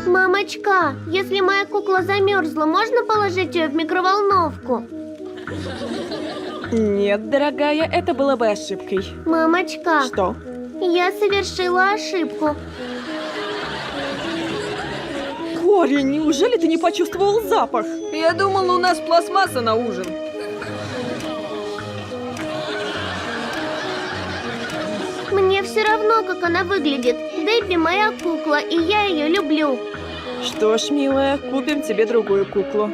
Мамочка, если моя кукла замерзла, можно положить ее в микроволновку? Нет, дорогая, это было бы ошибкой. Мамочка, Что? я совершила ошибку. Кори, неужели ты не почувствовал запах? Я думал, у нас пластмасса на ужин. Мне все равно, как она выглядит. Дебби моя кукла, и я ее люблю. Что ж, милая, купим тебе другую куклу.